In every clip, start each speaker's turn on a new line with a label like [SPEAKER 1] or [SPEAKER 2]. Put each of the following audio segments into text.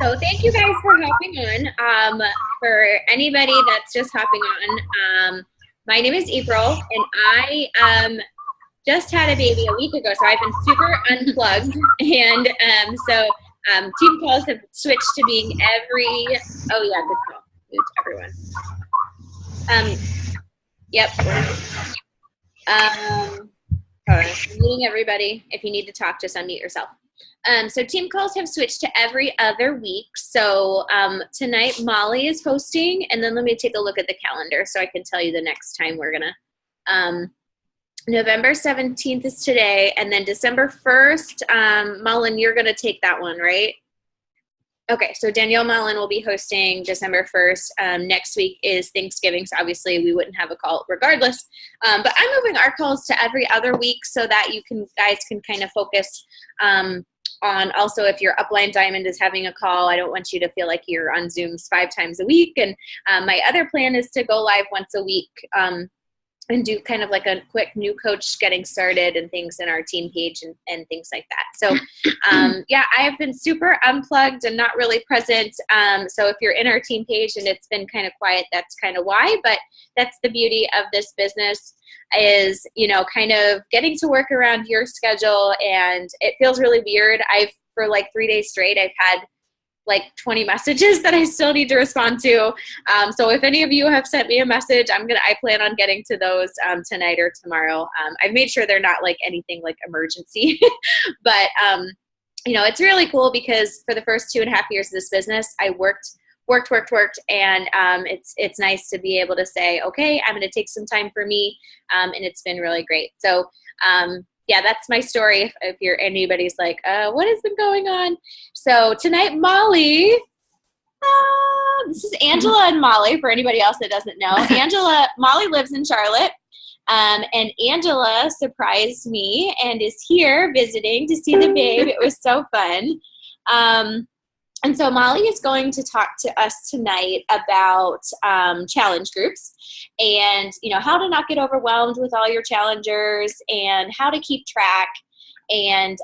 [SPEAKER 1] So thank you guys for hopping on. For anybody that's just hopping on, my name is April, and I just had a baby a week ago, so I've been super unplugged. And team calls have switched to being good call. Mute everyone. Yep. I'm muting everybody. If you need to talk, just unmute yourself. So team calls have switched to every other week. So tonight Molly is hosting, and then let me take a look at the calendar so I can tell you the next time we're gonna. November 17th is today, and then December 1st, Mullen, you're gonna take that one, right? Okay, so Danielle Mullen will be hosting December 1st. Next week is Thanksgiving, so obviously we wouldn't have a call regardless. But I'm moving our calls to every other week so that you guys can kind of focus on also if your upline diamond is having a call. I don't want you to feel like you're on Zooms 5 times a week. And my other plan is to go live once a week and do kind of like a quick new coach getting started and things in our team page and things like that. So yeah, I have been super unplugged and not really present. So if you're in our team page and it's been kind of quiet, that's kind of why. But that's the beauty of this business is, kind of getting to work around your schedule. And it feels really weird. For like 3 days straight, I've had like 20 messages that I still need to respond to. So if any of you have sent me a message, I plan on getting to those tonight or tomorrow. I've made sure they're not like anything like emergency, but it's really cool because for the first 2.5 years of this business, I worked, and it's nice to be able to say, okay, I'm going to take some time for me, and it's been really great. So yeah, that's my story. If anybody's like, what has been going on? So tonight, Molly, this is Angela and Molly, for anybody else that doesn't know. Molly lives in Charlotte, and Angela surprised me and is here visiting to see the babe. It was so fun. And so Molly is going to talk to us tonight about challenge groups and, how to not get overwhelmed with all your challengers and how to keep track. And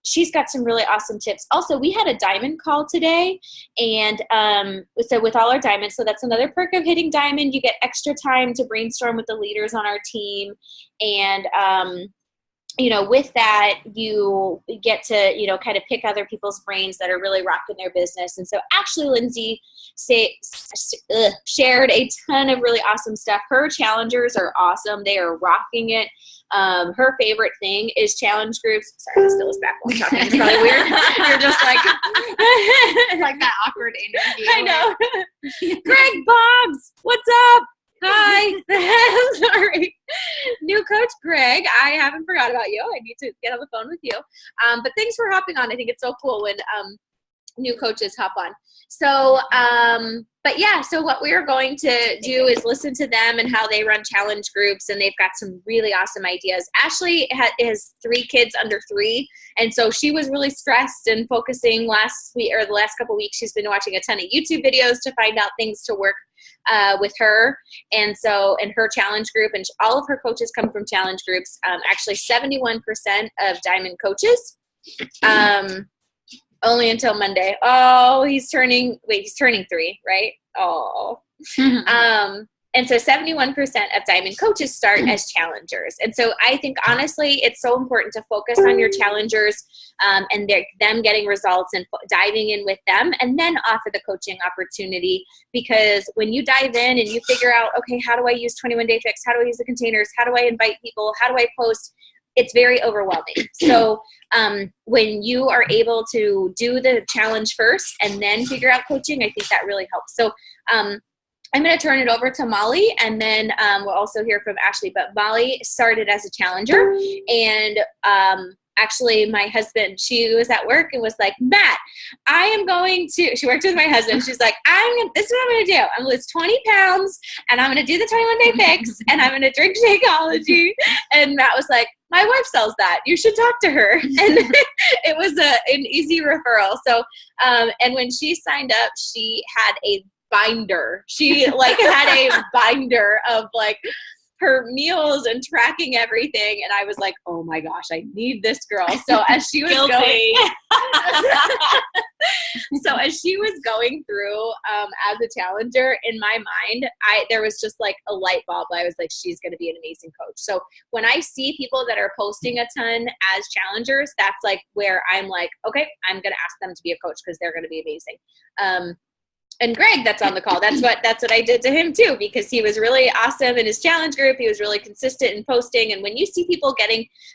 [SPEAKER 1] she's got some really awesome tips. Also, we had a diamond call today. And so with all our diamonds, so that's another perk of hitting diamond. You get extra time to brainstorm with the leaders on our team. And with that, you get to, kind of pick other people's brains that are really rocking their business. And so Ashley Lindsay shared a ton of really awesome stuff. Her challengers are awesome. They are rocking it. Her favorite thing is challenge groups. Sorry, this still is back while I'm talking. It's probably weird. You're just like,
[SPEAKER 2] it's like that awkward interview.
[SPEAKER 1] I know. Greg Boggs, what's up? Hi. Sorry. New coach Greg, I haven't forgot about you. I need to get on the phone with you. But thanks for hopping on. I think it's so cool when new coaches hop on. So, but yeah, so what we're going to do is listen to them and how they run challenge groups, and they've got some really awesome ideas. Ashley has 3 kids under 3, and so she was really stressed and focusing the last couple of weeks. She's been watching a ton of YouTube videos to find out things to work with her, and so in her challenge group, and all of her coaches come from challenge groups. Actually 71% of diamond coaches, only until Monday. Oh, he's turning 3, right? Oh. And so 71% of diamond coaches start as challengers. And so I think, honestly, it's so important to focus on your challengers and them getting results and diving in with them, and then offer the coaching opportunity. Because when you dive in and you figure out, okay, how do I use 21-day fix? How do I use the containers? How do I invite people? How do I post? It's very overwhelming. So when you are able to do the challenge first and then figure out coaching, I think that really helps. So I'm going to turn it over to Molly, and then we'll also hear from Ashley. But Molly started as a challenger, and actually my husband, she was at work and was like, Matt, she worked with my husband. She's like, this is what I'm going to do. I'm going to lose 20 pounds, and I'm going to do the 21-day fix, and I'm going to drink Shakeology. And Matt was like, my wife sells that. You should talk to her. And it was an easy referral. So, and when she signed up, she had a binder. She had a binder of her meals and tracking everything. And I was like, oh my gosh, I need this girl. So as she was going, as she was going through as a challenger, in my mind, there was just like a light bulb. I was like, she's going to be an amazing coach. So when I see people that are posting a ton as challengers, that's like where I'm like, okay, I'm going to ask them to be a coach because they're going to be amazing. And Greg, that's on the call. That's what I did to him too, because he was really awesome in his challenge group. He was really consistent in posting. And when you see people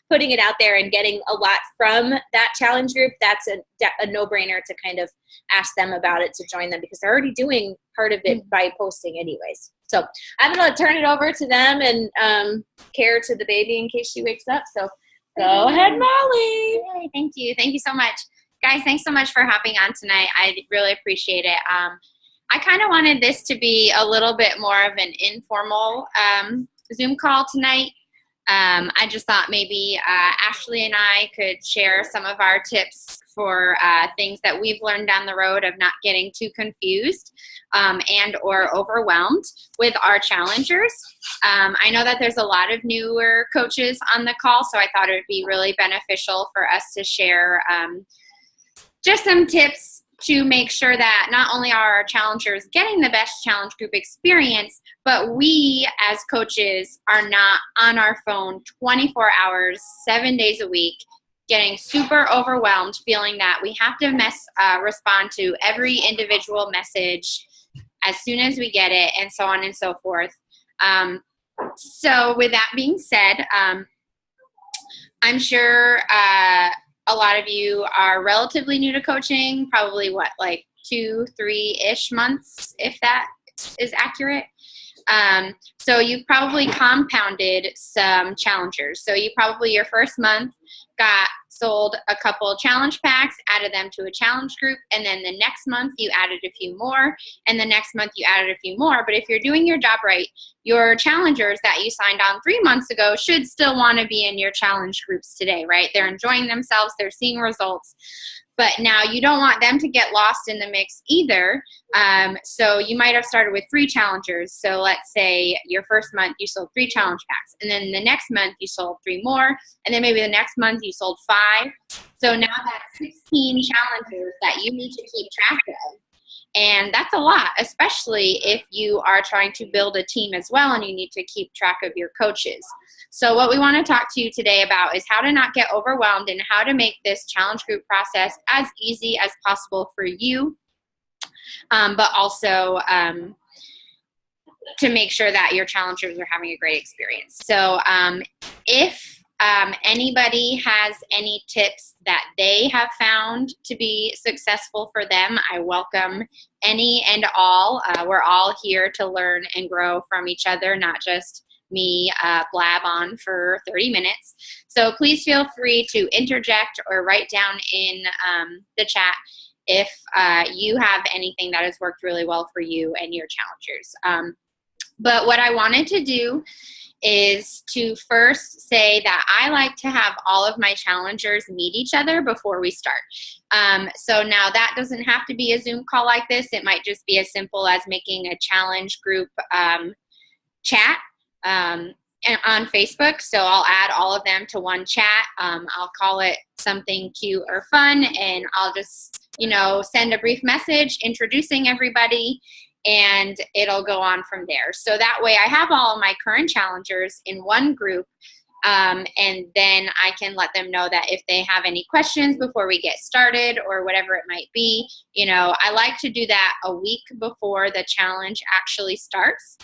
[SPEAKER 1] putting it out there and getting a lot from that challenge group, that's a no-brainer to kind of ask them about it, to join them, because they're already doing part of it by posting anyways. So I'm going to turn it over to them and care to the baby in case she wakes up. So go ahead, Molly.
[SPEAKER 2] Yay, thank you. Thank you so much. Guys, thanks so much for hopping on tonight. I really appreciate it. I kind of wanted this to be a little bit more of an informal Zoom call tonight. I just thought maybe Ashley and I could share some of our tips for things that we've learned down the road of not getting too confused and or overwhelmed with our challengers. I know that there's a lot of newer coaches on the call, so I thought it would be really beneficial for us to share just some tips to make sure that not only are our challengers getting the best challenge group experience, but we as coaches are not on our phone 24 hours, 7 days a week, getting super overwhelmed, feeling that we have to respond to every individual message as soon as we get it, and so on and so forth. So with that being said, I'm sure a lot of you are relatively new to coaching, probably like 2-3-ish months, if that is accurate. So you've probably compounded some challengers. So you probably your first month got sold a couple challenge packs, added them to a challenge group, and then the next month you added a few more, and the next month you added a few more. But if you're doing your job right, your challengers that you signed on 3 months ago should still want to be in your challenge groups today, right? They're enjoying themselves, they're seeing results. But now you don't want them to get lost in the mix either. So you might have started with 3 challengers. So let's say your first month you sold 3 challenge packs, and then the next month you sold 3 more, and then maybe the next month you sold 5. So now that's 16 challengers that you need to keep track of. And that's a lot, especially if you are trying to build a team as well and you need to keep track of your coaches. So what we want to talk to you today about is how to not get overwhelmed and how to make this challenge group process as easy as possible for you, but also to make sure that your challengers are having a great experience. So if anybody has any tips that they have found to be successful for them, I welcome any and all. We're all here to learn and grow from each other, not just me blab on for 30 minutes. So please feel free to interject or write down in the chat if you have anything that has worked really well for you and your challengers. But what I wanted to do is to first say that I like to have all of my challengers meet each other before we start. So now that doesn't have to be a Zoom call like this. It might just be as simple as making a challenge group chat on Facebook. So I'll add all of them to one chat. I'll call it something cute or fun, and I'll just, send a brief message introducing everybody, and it'll go on from there. So that way I have all of my current challengers in one group, and then I can let them know that if they have any questions before we get started or whatever it might be, I like to do that a week before the challenge actually starts.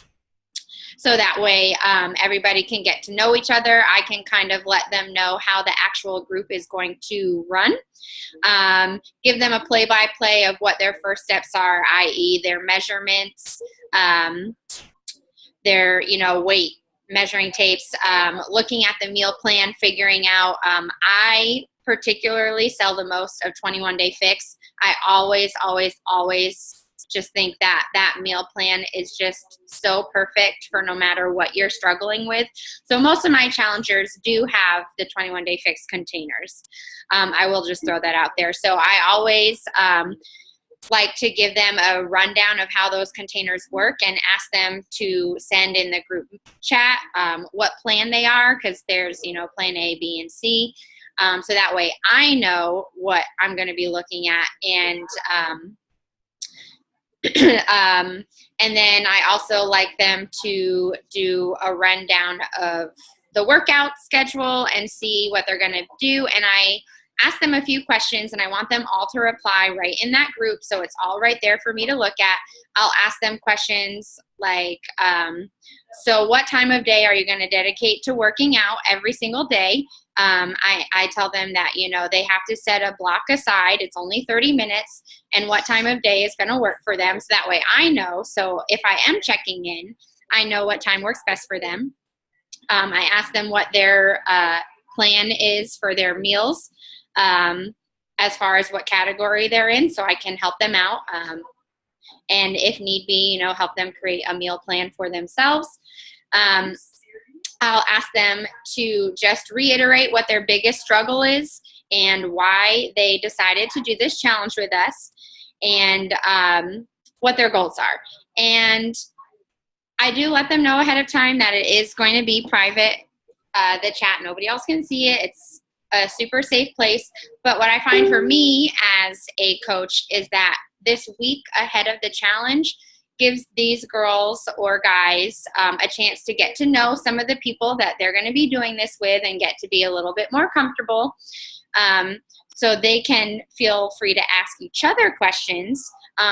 [SPEAKER 2] So that way everybody can get to know each other. I can kind of let them know how the actual group is going to run. Give them a play-by-play of what their first steps are, i.e. their measurements, their, weight measuring tapes, looking at the meal plan, figuring out. I particularly sell the most of 21 Day Fix. I always just think that meal plan is just so perfect for no matter what you're struggling with. So most of my challengers do have the 21 Day Fix containers. I will just throw that out there. So I always like to give them a rundown of how those containers work and ask them to send in the group chat what plan they are, because there's, plan A, B, and C. So that way I know what I'm going to be looking at, and And then I also like them to do a rundown of the workout schedule and see what they're going to do. And I ask them a few questions, and I want them all to reply right in that group. So it's all right there for me to look at. I'll ask them questions like, so what time of day are you going to dedicate to working out every single day? I tell them that, you know, they have to set a block aside. It's only 30 minutes, and what time of day is going to work for them. So that way I know. So if I am checking in, I know what time works best for them. I ask them what their plan is for their meals, as far as what category they're in, so I can help them out. And if need be, you know, help them create a meal plan for themselves. I'll ask them to just reiterate what their biggest struggle is and why they decided to do this challenge with us, and what their goals are. And I do let them know ahead of time that it is going to be private, the chat. Nobody else can see it. It's a super safe place. But what I find for me as a coach is that this week ahead of the challenge gives these girls or guys a chance to get to know some of the people that they're going to be doing this with and get to be a little bit more comfortable, so they can feel free to ask each other questions.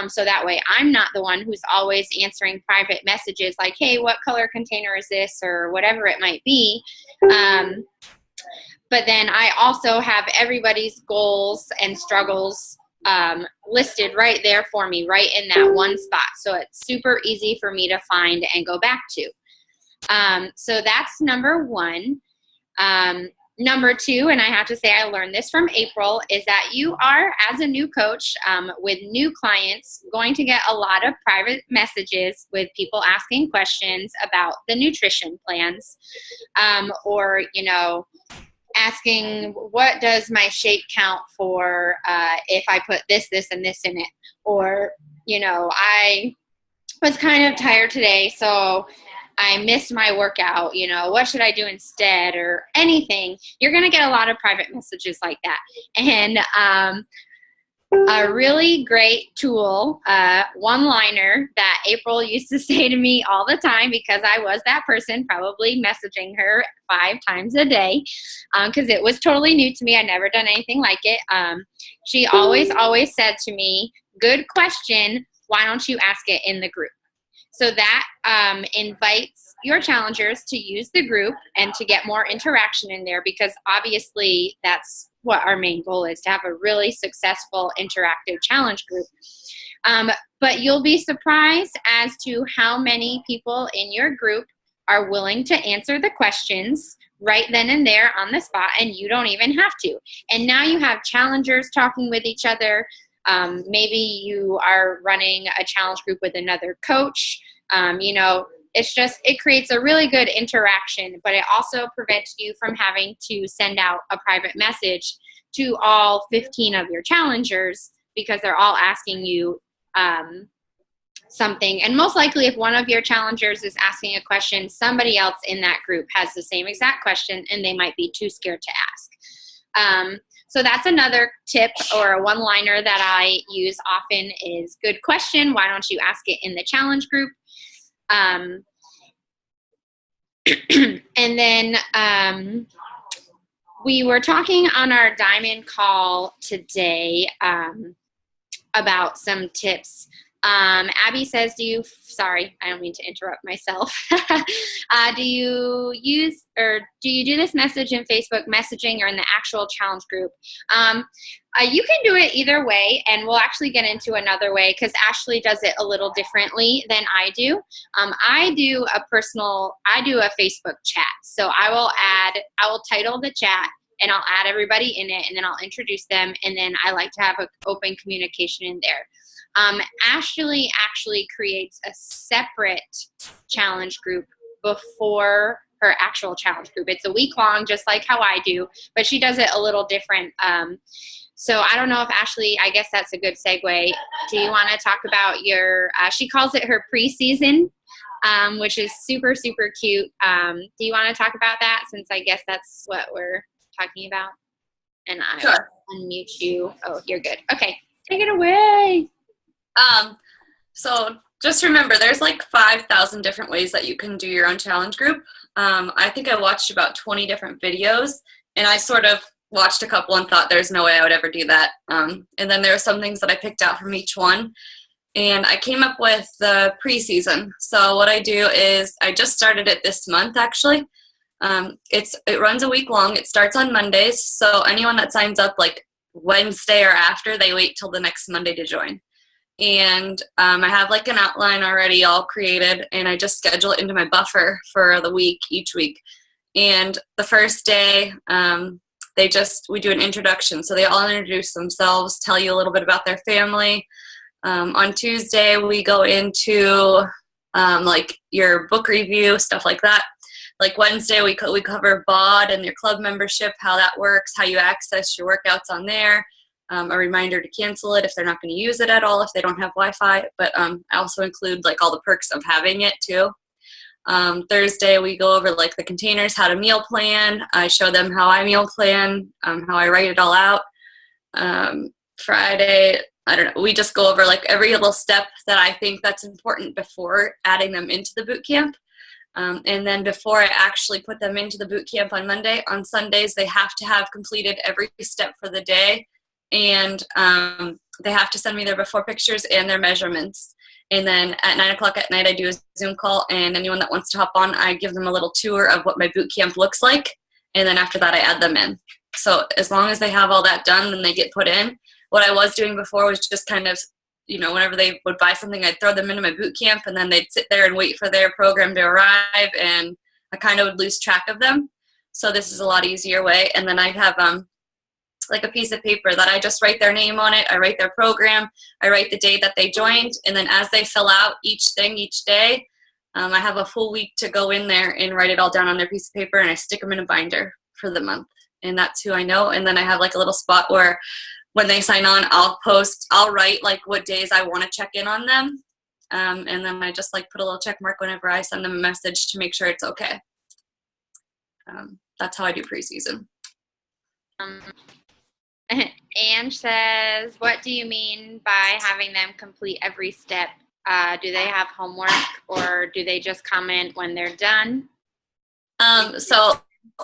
[SPEAKER 2] So that way I'm not the one who's always answering private messages like, hey, what color container is this, or whatever it might be. But then I also have everybody's goals and struggles listed right there for me, right in that one spot. So it's super easy for me to find and go back to. So that's number one. Number two, and I have to say I learned this from April, is that you are, as a new coach with new clients, going to get a lot of private messages with people asking questions about the nutrition plans, or, you know, asking what does my shake count for if I put this, this, and this in it, or, you know, I was kind of tired today, so I missed my workout, you know, what should I do instead, or anything. You're going to get a lot of private messages like that. And a really great tool, one-liner that April used to say to me all the time, because I was that person probably messaging her 5 times a day, because it was totally new to me. I'd never done anything like it. She always said to me, good question, why don't you ask it in the group? So that invites your challengers to use the group and to get more interaction in there, because obviously that's what our main goal is, to have a really successful interactive challenge group. But you'll be surprised as to how many people in your group are willing to answer the questions right then and there on the spot, and you don't even have to. And now you have challengers talking with each other. Maybe you are running a challenge group with another coach. You know, it creates a really good interaction, but it also prevents you from having to send out a private message to all 15 of your challengers, because they're all asking you something. And most likely, if one of your challengers is asking a question, somebody else in that group has the same exact question, and they might be too scared to ask. So that's another tip, or a one-liner that I use often is, good question, why don't you ask it in the challenge group? And then we were talking on our diamond call today about some tips. Abby says, sorry, I don't mean to interrupt myself. Do you do this message in Facebook messaging or in the actual challenge group? You can do it either way, and we'll actually get into another way, because Ashley does it a little differently than I do. I do a Facebook chat. So I will title the chat, and I'll add everybody in it, and then I'll introduce them, and then I like to have an open communication in there. Ashley actually creates a separate challenge group before her actual challenge group. It's a week long, just like how I do, but she does it a little different. So I don't know if Ashley, I guess that's a good segue. Do you want to talk about your, she calls it her preseason, which is super, super cute. Do you want to talk about that, since I guess that's what we're talking about? And I will unmute you. Oh, you're good. Okay, take it away.
[SPEAKER 3] So just remember, there's like 5,000 different ways that you can do your own challenge group. I think I watched about 20 different videos, and I sort of watched a couple and thought there's no way I would ever do that. And then there were some things that I picked out from each one. And I came up with the preseason. So what I do is I just started it this month, actually. It runs a week long. It starts on Mondays. So anyone that signs up like Wednesday or after, they wait till the next Monday to join. And I have like an outline already all created, and I just schedule it into my buffer for the week, each week. And the first day, we do an introduction. So they all introduce themselves, tell you a little bit about their family. On Tuesday, we go into like your book review, stuff like that. Like Wednesday, we cover BOD and your club membership, how that works, how you access your workouts on there. A reminder to cancel it if they're not going to use it at all, if they don't have Wi-Fi. But I also include like all the perks of having it too. Thursday, we go over like the containers, how to meal plan. I show them how I meal plan, how I write it all out. Friday, I don't know, we just go over like every little step that I think that's important before adding them into the boot camp. And then before I actually put them into the boot camp on Monday, on Sundays, they have to have completed every step for the day. And they have to send me their before pictures and their measurements. And then at 9 o'clock at night, I do a Zoom call, and anyone that wants to hop on, I give them a little tour of what my boot camp looks like. And then after that, I add them in. So as long as they have all that done, then they get put in. What I was doing before was just kind of, whenever they would buy something, I'd throw them into my boot camp, and then they'd sit there and wait for their program to arrive, and I kind of would lose track of them. So this is a lot easier way. And then I have like a piece of paper that I just write their name on it. I write their program. I write the day that they joined. And then as they fill out each thing each day, I have a full week to go in there and write it all down on their piece of paper, and I stick them in a binder for the month. And that's who I know. And then I have like a little spot where when they sign on, I'll write like what days I want to check in on them. And then I just like put a little check mark whenever I send them a message to make sure it's okay. That's how I do preseason.
[SPEAKER 2] Ange says, what do you mean by having them complete every step? Do they have homework, or do they just comment when they're done?
[SPEAKER 3] So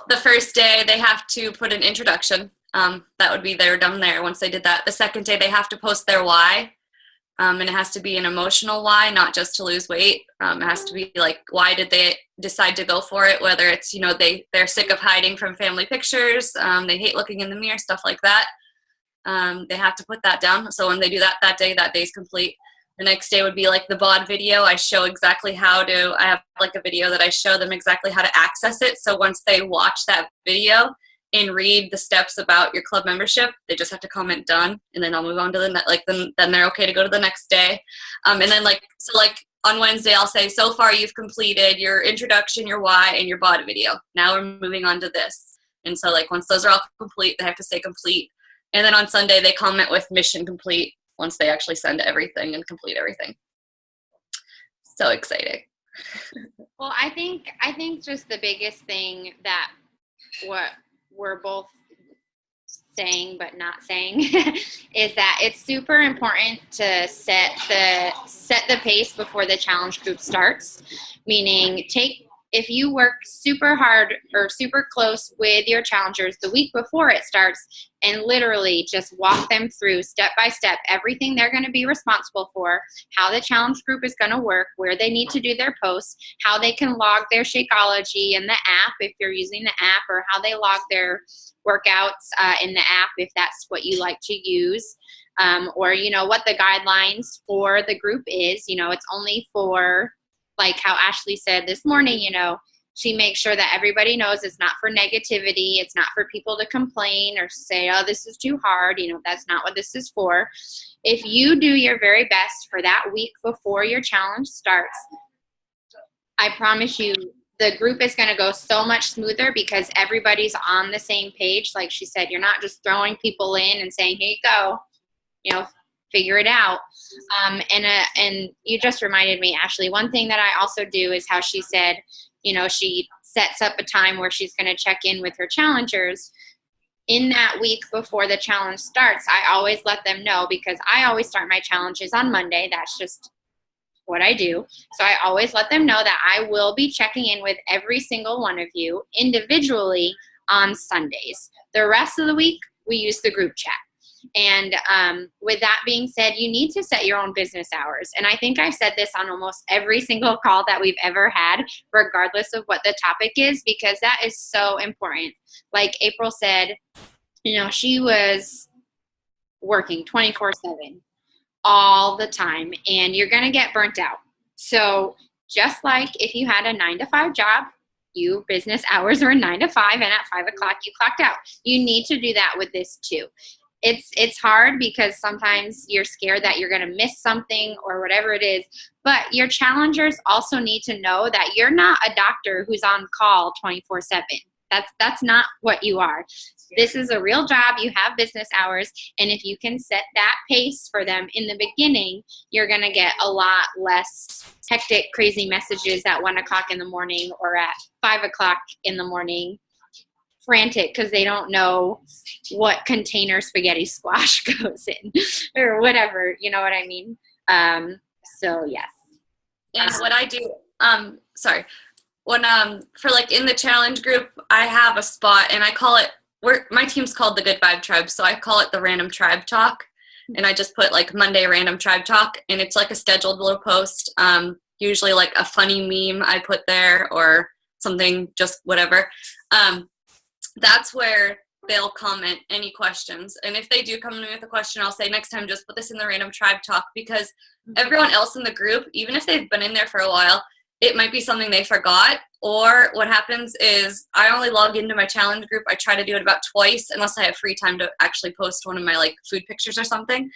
[SPEAKER 3] the first day they have to put an introduction. That would be they're done there once they did that. The second day they have to post their why. And it has to be an emotional why, not just to lose weight. It has to be like, why did they decide to go for it? Whether it's, they're sick of hiding from family pictures. They hate looking in the mirror, stuff like that. They have to put that down. So when they do that day, that day's complete. The next day would be like the BOD video. I show exactly I have like a video that I show them exactly how to access it. So once they watch that video and read the steps about your club membership, they just have to comment done, and then I'll move on to then they're okay to go to the next day. And then like on Wednesday, I'll say, so far you've completed your introduction, your why, and your BOD video. Now we're moving on to this. And so like once those are all complete, they have to stay complete. And then on Sunday, they comment with mission complete once they actually send everything and complete everything. So exciting.
[SPEAKER 2] Well, I think just the biggest thing that what we're both saying but not saying is that it's super important to set the pace before the challenge group starts. Meaning, if you work super hard or super close with your challengers the week before it starts and literally just walk them through step by step everything they're going to be responsible for, how the challenge group is going to work, where they need to do their posts, how they can log their Shakeology in the app if you're using the app, or how they log their workouts in the app if that's what you like to use, or what the guidelines for the group is. It's only for, like how Ashley said this morning, she makes sure that everybody knows it's not for negativity. It's not for people to complain or say, oh, this is too hard. That's not what this is for. If you do your very best for that week before your challenge starts, I promise you the group is going to go so much smoother because everybody's on the same page. Like she said, you're not just throwing people in and saying, here you go, figure it out. And you just reminded me, Ashley, one thing that I also do is how she said, she sets up a time where she's going to check in with her challengers. In that week before the challenge starts, I always let them know, because I always start my challenges on Monday. That's just what I do. So I always let them know that I will be checking in with every single one of you individually on Sundays. The rest of the week, we use the group chat. And with that being said, you need to set your own business hours. And I think I've said this on almost every single call that we've ever had, regardless of what the topic is, because that is so important. Like April said, you know, she was working 24/7 all the time, and you're going to get burnt out. So just like if you had a 9-to-5 job, you business hours are 9 to 5, and at 5 o'clock you clocked out. You need to do that with this too. It's hard because sometimes you're scared that you're going to miss something or whatever it is, but your challengers also need to know that you're not a doctor who's on call 24/7. That's not what you are. This is a real job. You have business hours, and if you can set that pace for them in the beginning, you're going to get a lot less hectic, crazy messages at 1 o'clock in the morning or at 5 o'clock in the morning, frantic because they don't know what container spaghetti squash goes in or whatever, you know what I mean? So yes.
[SPEAKER 3] And what I do, when for like in the challenge group, I have a spot and I call it, my team's called the Good Vibe Tribe, so I call it the Random Tribe Talk, and I just put like Monday Random Tribe Talk, and it's like a scheduled little post, usually like a funny meme I put there or something, just whatever. That's where they'll comment any questions. And if they do come to me with a question, I'll say next time just put this in the Random Tribe Talk, because everyone else in the group, even if they've been in there for a while, it might be something they forgot. Or what happens is I only log into my challenge group. I try to do it about twice unless I have free time to actually post one of my like food pictures or something.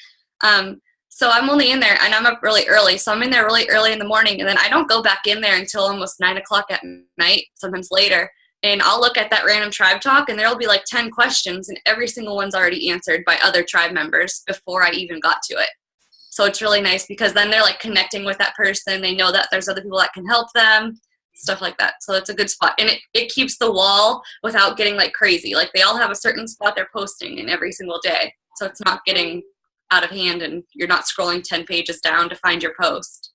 [SPEAKER 3] So I'm only in there and I'm up really early. So I'm in there really early in the morning, and then I don't go back in there until almost 9 o'clock at night, sometimes later. And I'll look at that Random Tribe Talk, and there'll be like 10 questions, and every single one's already answered by other tribe members before I even got to it. So it's really nice because then they're like connecting with that person. They know that there's other people that can help them, stuff like that. So it's a good spot. And it keeps the wall without getting like crazy. Like they all have a certain spot they're posting in every single day. So it's not getting out of hand and you're not scrolling 10 pages down to find your post.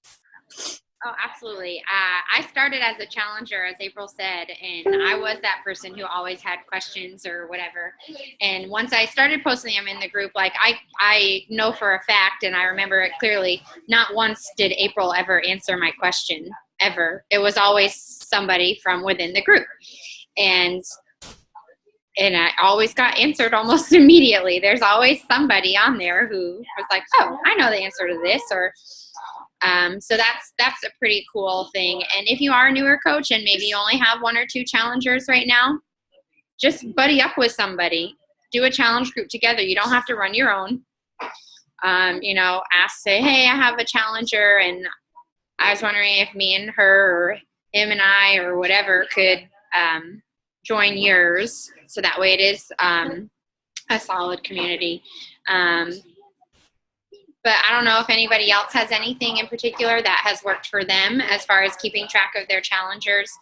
[SPEAKER 2] Oh, absolutely. I started as a challenger, as April said, and I was that person who always had questions or whatever. And once I started posting them in the group, like I know for a fact, and I remember it clearly, not once did April ever answer my question, ever. It was always somebody from within the group. And I always got answered almost immediately. There's always somebody on there who was like, oh, I know the answer to this, or so that's a pretty cool thing. And if you are a newer coach and maybe you only have 1 or 2 challengers right now, just buddy up with somebody. Do a challenge group together. You don't have to run your own. Say, hey, I have a challenger, and I was wondering if me and her or him and I or whatever could join yours. So that way it is a solid community. But I don't know if anybody else has anything in particular that has worked for them as far as keeping track of their challengers.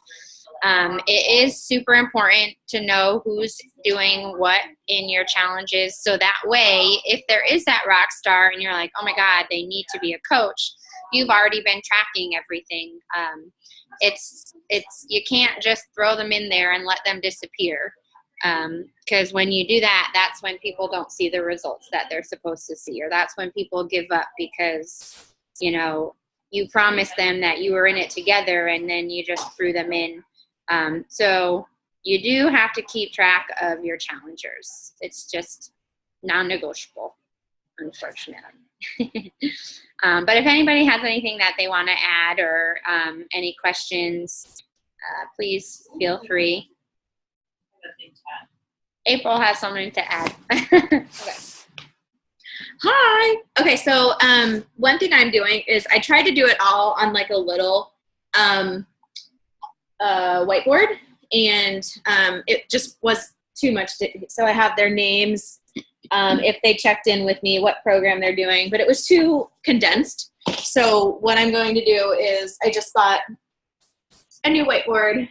[SPEAKER 2] It is super important to know who's doing what in your challenges. So that way, if there is that rock star and you're like, oh my God, they need to be a coach, you've already been tracking everything. You can't just throw them in there and let them disappear. Because when you do that, that's when people don't see the results that they're supposed to see, or that's when people give up because, you promised them that you were in it together and then you just threw them in. So you do have to keep track of your challengers. It's just non-negotiable, unfortunately. But if anybody has anything that they want to add or any questions, please feel free. April has something to add.
[SPEAKER 1] Okay. Hi. Okay, so one thing I'm doing is I try to do it all on like a little whiteboard, and it just was too much. So I have their names, if they checked in with me, what program they're doing, but it was too condensed. So what I'm going to do is I just bought a new whiteboard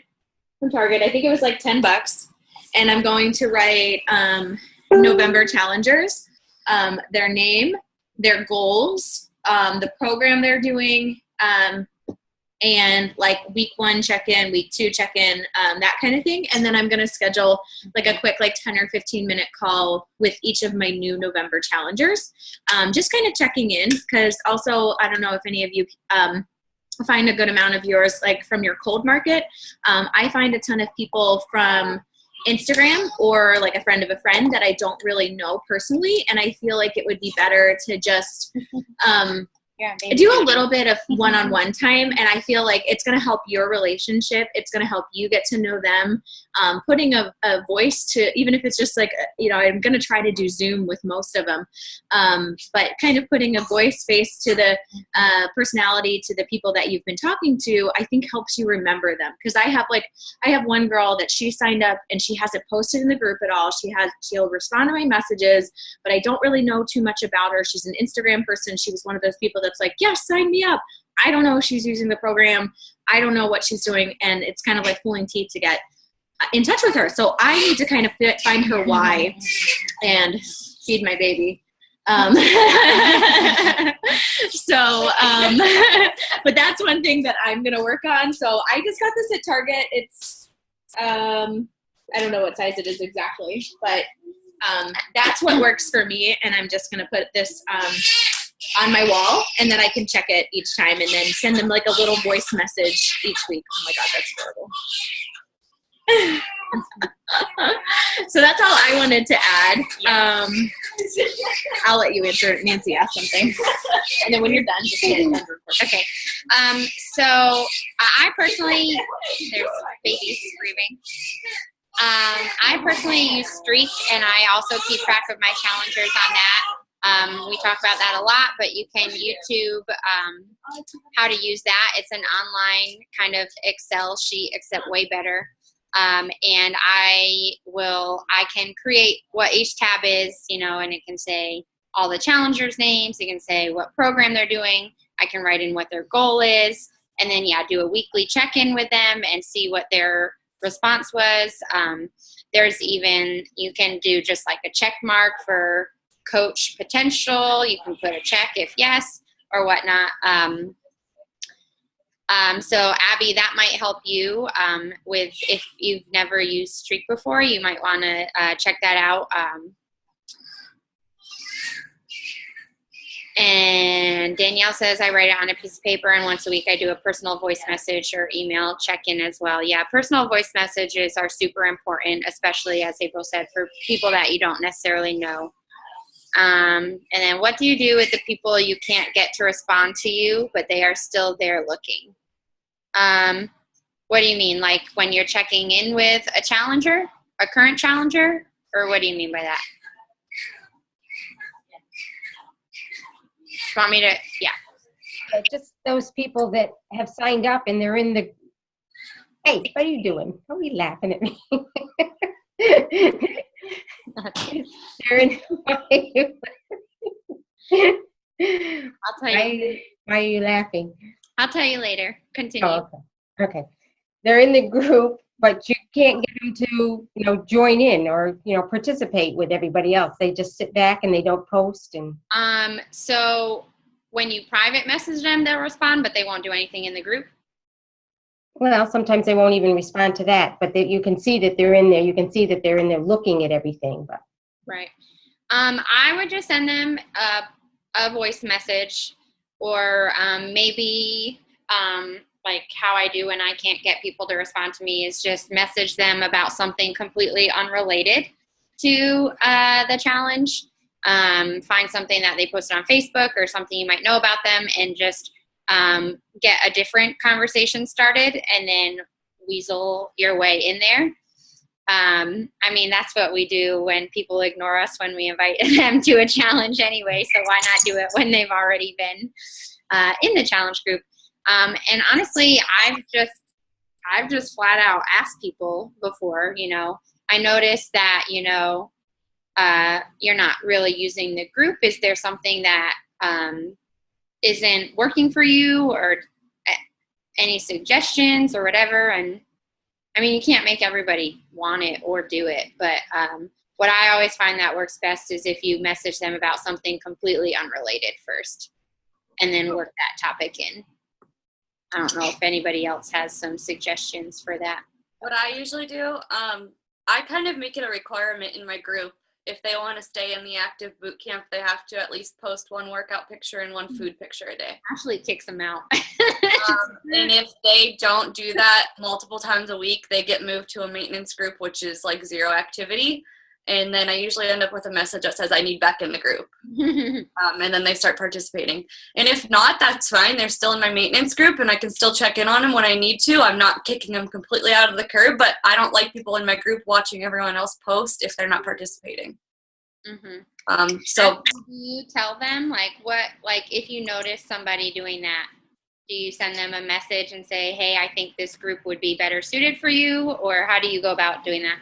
[SPEAKER 1] from Target. I think it was like $10. And I'm going to write November challengers, their name, their goals, the program they're doing, And like week 1 check-in, week 2 check-in, that kind of thing. And then I'm going to schedule like a quick, like 10 or 15 minute call with each of my new November challengers. Just kind of checking in, because also, I don't know if any of you find a good amount of yours like from your cold market. I find a ton of people from Instagram or like a friend of a friend that I don't really know personally. And I feel like it would be better to just do a little bit of one-on-one time. And I feel like it's going to help your relationship. It's going to help you get to know them. Putting a voice to, even if it's just like, I'm going to try to do Zoom with most of them. But kind of putting a voice face to the personality, to the people that you've been talking to, I think helps you remember them. Because I have one girl that she signed up and she hasn't posted in the group at all. She'll respond to my messages, but I don't really know too much about her. She's an Instagram person. She was one of those people that's like, yes, sign me up. I don't know if she's using the program. I don't know what she's doing. And it's kind of like pulling teeth to get in touch with her. So I need to kind of find her why and feed my baby. But that's one thing that I'm going to work on. So I just got this at Target. It's, I don't know what size it is exactly, but that's what works for me. And I'm just going to put this on my wall, and then I can check it each time and then send them like a little voice message each week. Oh my God, that's adorable. So that's all I wanted to add. I'll let you answer. Nancy asked something. And then when you're done, just hit it.
[SPEAKER 2] Okay. So I personally, there's babies screaming. I personally use Streak, and I also keep track of my challengers on that. We talk about that a lot, but you can YouTube how to use that. It's an online kind of Excel sheet, except way better. And I can create what each tab is, and it can say all the challengers' names. It can say what program they're doing. I can write in what their goal is, and then do a weekly check-in with them and see what their response was. There's even, you can do just like a check mark for coach potential. You can put a check if yes or whatnot. So Abby, that might help you with, if you've never used Streak before, you might want to check that out. And Danielle says, I write it on a piece of paper, and once a week I do a personal voice message or email check-in as well. Yeah, personal voice messages are super important, especially, as April said, for people that you don't necessarily know. And then what do you do with the people you can't get to respond to you, but they are still there looking? What do you mean? Like when you're checking in with a challenger, a current challenger, or what do you mean by that? You want me to, yeah.
[SPEAKER 4] Just those people that have signed up and they're in the, hey, what are you doing? Why are you laughing at me? They're in,
[SPEAKER 2] I'll tell you.
[SPEAKER 4] Why are you laughing?
[SPEAKER 2] I'll tell you later. Continue.
[SPEAKER 4] Oh, okay. They're in the group, but you can't get them to, join in or, participate with everybody else. They just sit back and they don't post. And
[SPEAKER 2] so when you private message them, they'll respond, but they won't do anything in the group.
[SPEAKER 4] Well, sometimes they won't even respond to that, but you can see that they're in there. You can see that they're in there looking at everything. But
[SPEAKER 2] right. I would just send them a voice message, or maybe like how I do when I can't get people to respond to me is just message them about something completely unrelated to the challenge. Find something that they posted on Facebook or something you might know about them, and just get a different conversation started, and then weasel your way in there. I mean, that's what we do when people ignore us when we invite them to a challenge anyway, so why not do it when they've already been in the challenge group? And honestly, I've just flat out asked people before, I noticed that, you're not really using the group. Is there something that isn't working for you, or any suggestions or whatever? And I mean, you can't make everybody want it or do it, but what I always find that works best is if you message them about something completely unrelated first, and then work that topic in. I don't know if anybody else has some suggestions for that.
[SPEAKER 3] What I usually do, I kind of make it a requirement in my group. If they want to stay in the active boot camp, they have to at least post one workout picture and one food picture a day.
[SPEAKER 2] Ashley kicks them out.
[SPEAKER 3] And if they don't do that multiple times a week, they get moved to a maintenance group, which is like 0 activity. And then I usually end up with a message that says I need back in the group. And then they start participating. And if not, that's fine. They're still in my maintenance group and I can still check in on them when I need to. I'm not kicking them completely out of the curb, but I don't like people in my group watching everyone else post if they're not participating. So
[SPEAKER 2] do you tell them if you notice somebody doing that, do you send them a message and say, hey, I think this group would be better suited for you? Or how do you go about doing that?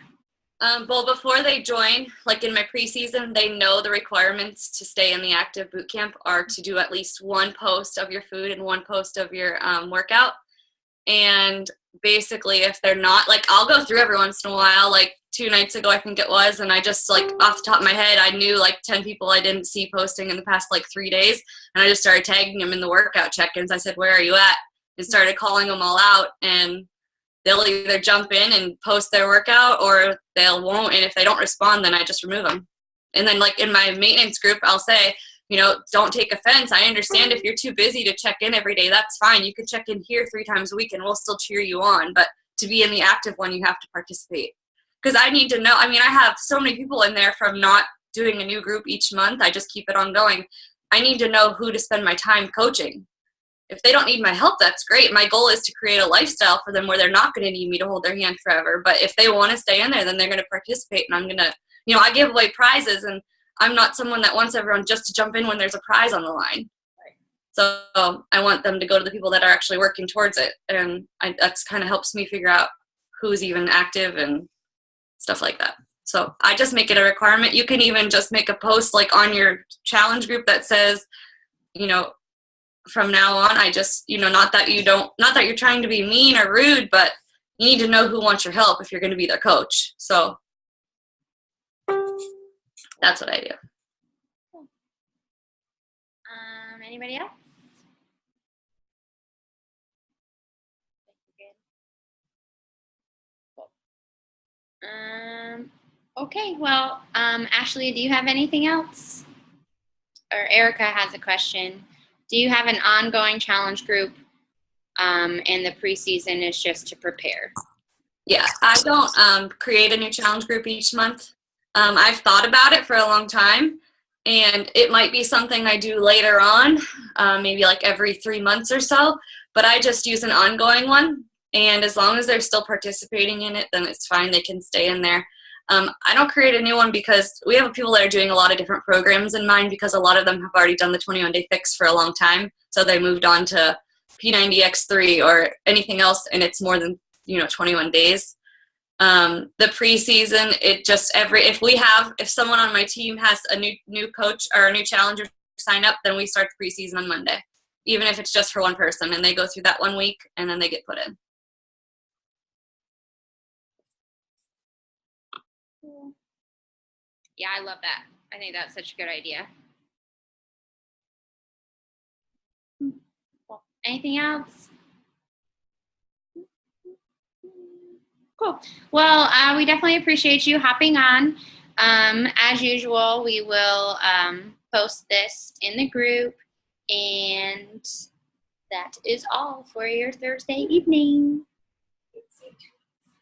[SPEAKER 3] Well, before they join, like in my preseason, they know the requirements to stay in the active boot camp are to do at least one post of your food and one post of your workout. And basically, if they're not, like, I'll go through every once in a while, like 2 nights ago, I think it was, and I just, like, off the top of my head, I knew, like, 10 people I didn't see posting in the past, like, 3 days, and I just started tagging them in the workout check-ins. I said, where are you at? And started calling them all out, and they'll either jump in and post their workout or they won't. And if they don't respond, then I just remove them. And then like in my maintenance group, I'll say, don't take offense. I understand if you're too busy to check in every day, that's fine. You can check in here 3 times a week and we'll still cheer you on. But to be in the active one, you have to participate. Because I need to know, I have so many people in there from not doing a new group each month. I just keep it ongoing. I need to know who to spend my time coaching. If they don't need my help, that's great. My goal is to create a lifestyle for them where they're not going to need me to hold their hand forever. But if they want to stay in there, then they're going to participate. And I'm going to, I give away prizes. And I'm not someone that wants everyone just to jump in when there's a prize on the line. So I want them to go to the people that are actually working towards it. And that's kind of helps me figure out who's even active and stuff like that. So I just make it a requirement. You can even just make a post like on your challenge group that says, from now on, I just, not that you're trying to be mean or rude, but you need to know who wants your help if you're going to be their coach. So that's what I do.
[SPEAKER 2] Anybody else? Okay, well, Ashley, do you have anything else? Or Erica has a question. Do you have an ongoing challenge group and the preseason is just to prepare?
[SPEAKER 3] Yeah, I don't create a new challenge group each month. I've thought about it for a long time, and it might be something I do later on, maybe like every 3 months or so, but I just use an ongoing one, and as long as they're still participating in it, then it's fine. They can stay in there. I don't create a new one because we have people that are doing a lot of different programs in mind because a lot of them have already done the 21-day fix for a long time. So they moved on to P90X3 or anything else, and it's more than 21 days. The preseason, it just if someone on my team has a new coach or a new challenger sign up, then we start the preseason on Monday, even if it's just for one person, and they go through that 1 week and then they get put in.
[SPEAKER 2] Yeah, I love that. I think that's such a good idea. Well, anything else? Cool. Well, we definitely appreciate you hopping on. As usual, we will post this in the group, and that is all for your Thursday evening.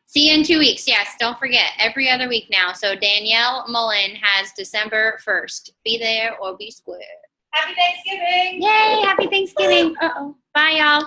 [SPEAKER 2] See you in 2 weeks. Yes, don't forget, every other week now. So Danielle Mullen has December 1st. Be there or be square.
[SPEAKER 1] Happy Thanksgiving.
[SPEAKER 2] Yay, happy Thanksgiving. Uh-oh. Bye, y'all.